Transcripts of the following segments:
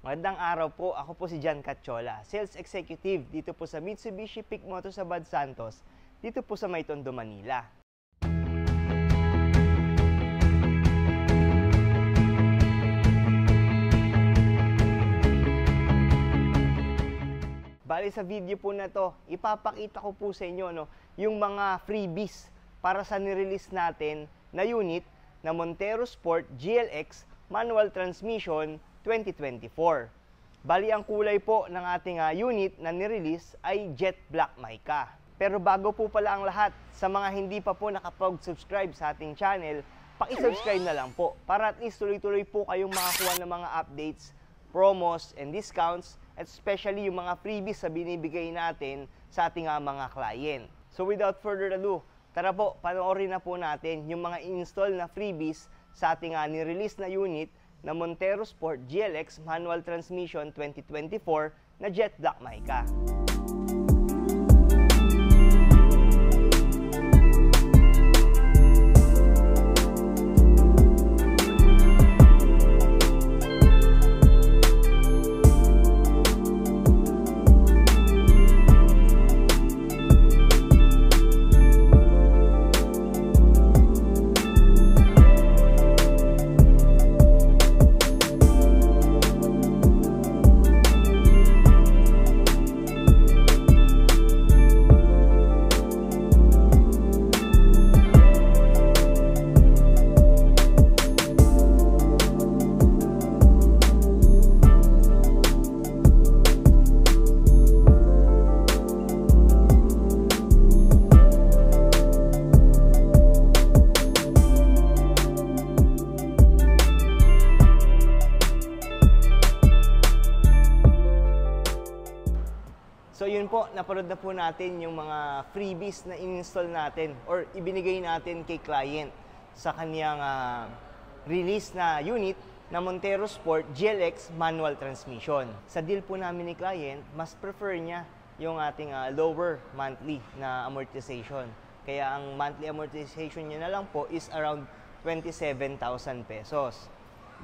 Magandang araw po, ako po si Jan Catchola, Sales Executive dito po sa Mitsubishi Pick Motor sa Bad Santos, dito po sa May Tondo, Manila. Bali sa video po na to, ipapakita ko po sa inyo yung mga freebies para sa nirelease natin na unit na Montero Sport GLX Manual Transmission 2024. Bali, ang kulay po ng ating unit na nirelease ay Jet Black Mica. Pero bago po pala ang lahat, sa mga hindi pa po nakapag-subscribe sa ating channel, paki-subscribe na lang po para at least tuloy-tuloy po kayong makakuha ng mga updates, promos, and discounts, at especially yung mga freebies na binibigay natin sa ating mga client. So without further ado, tara po, panoorin na po natin yung mga install na freebies sa ating nirelease na unit na Montero Sport GLX Manual Transmission 2024 na Jet Black Mica. So yun po, napanood na po natin yung mga freebies na in-install natin or ibinigay natin kay client sa kaniyang release na unit na Montero Sport GLX Manual Transmission. Sa deal po namin ni client, mas prefer niya yung ating lower monthly na amortization. Kaya ang monthly amortization niya na lang po is around 27,000 pesos.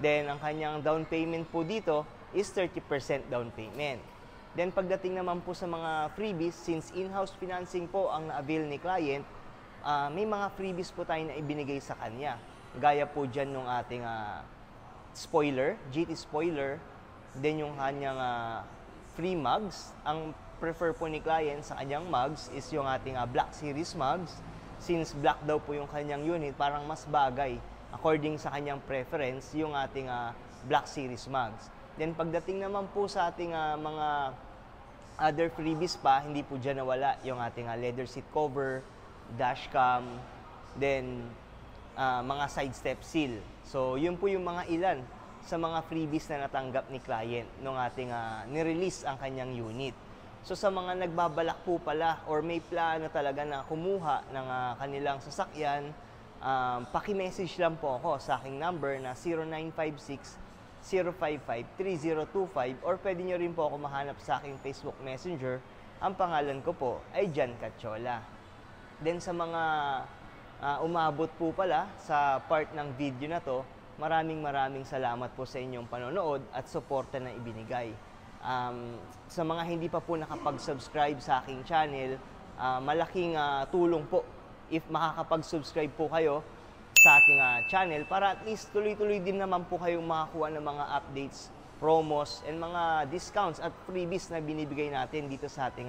Then ang kanyang down payment po dito is 30% down payment. Then pagdating naman po sa mga freebies, since in-house financing po ang na-avail ni client, may mga freebies po tayo na ibinigay sa kanya. Gaya po dyan nung ating spoiler, GT spoiler, then yung kanyang free mugs. Ang prefer po ni client sa kanyang mugs is yung ating Black Series mugs. Since black daw po yung kanyang unit, parang mas bagay according sa kanyang preference yung ating Black Series mugs. Then pagdating naman po sa ating mga other freebies pa, hindi po dyan nawala yung ating leather seat cover, dashcam, then mga side step seal. So yun po yung mga ilan sa mga freebies na natanggap ni client nung ating nirelease ang kanyang unit. So sa mga nagbabalak po pala or may plano talaga na kumuha ng kanilang sasakyan, paki-message lang po ako sa aking number na 0956-055-3025 or pwede nyo rin po ako mahanap sa aking Facebook Messenger. Ang pangalan ko po ay Jan Catchola. Then sa mga umabot po pala sa part ng video na to, maraming salamat po sa inyong panonood at suporta na ibinigay. Sa mga hindi pa po nakapag-subscribe sa aking channel, malaking tulong po if makakapag-subscribe po kayo sa ating channel para at least tuloy-tuloy din naman po kayong makakuha ng mga updates, promos, and mga discounts at freebies na binibigay natin dito sa ating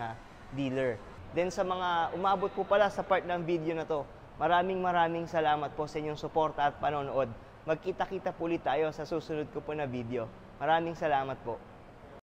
dealer. Then sa mga umabot po pala sa part ng video na to, maraming salamat po sa inyong suporta at panonood. Magkita-kita po ulit tayo sa susunod ko po na video. Maraming salamat po.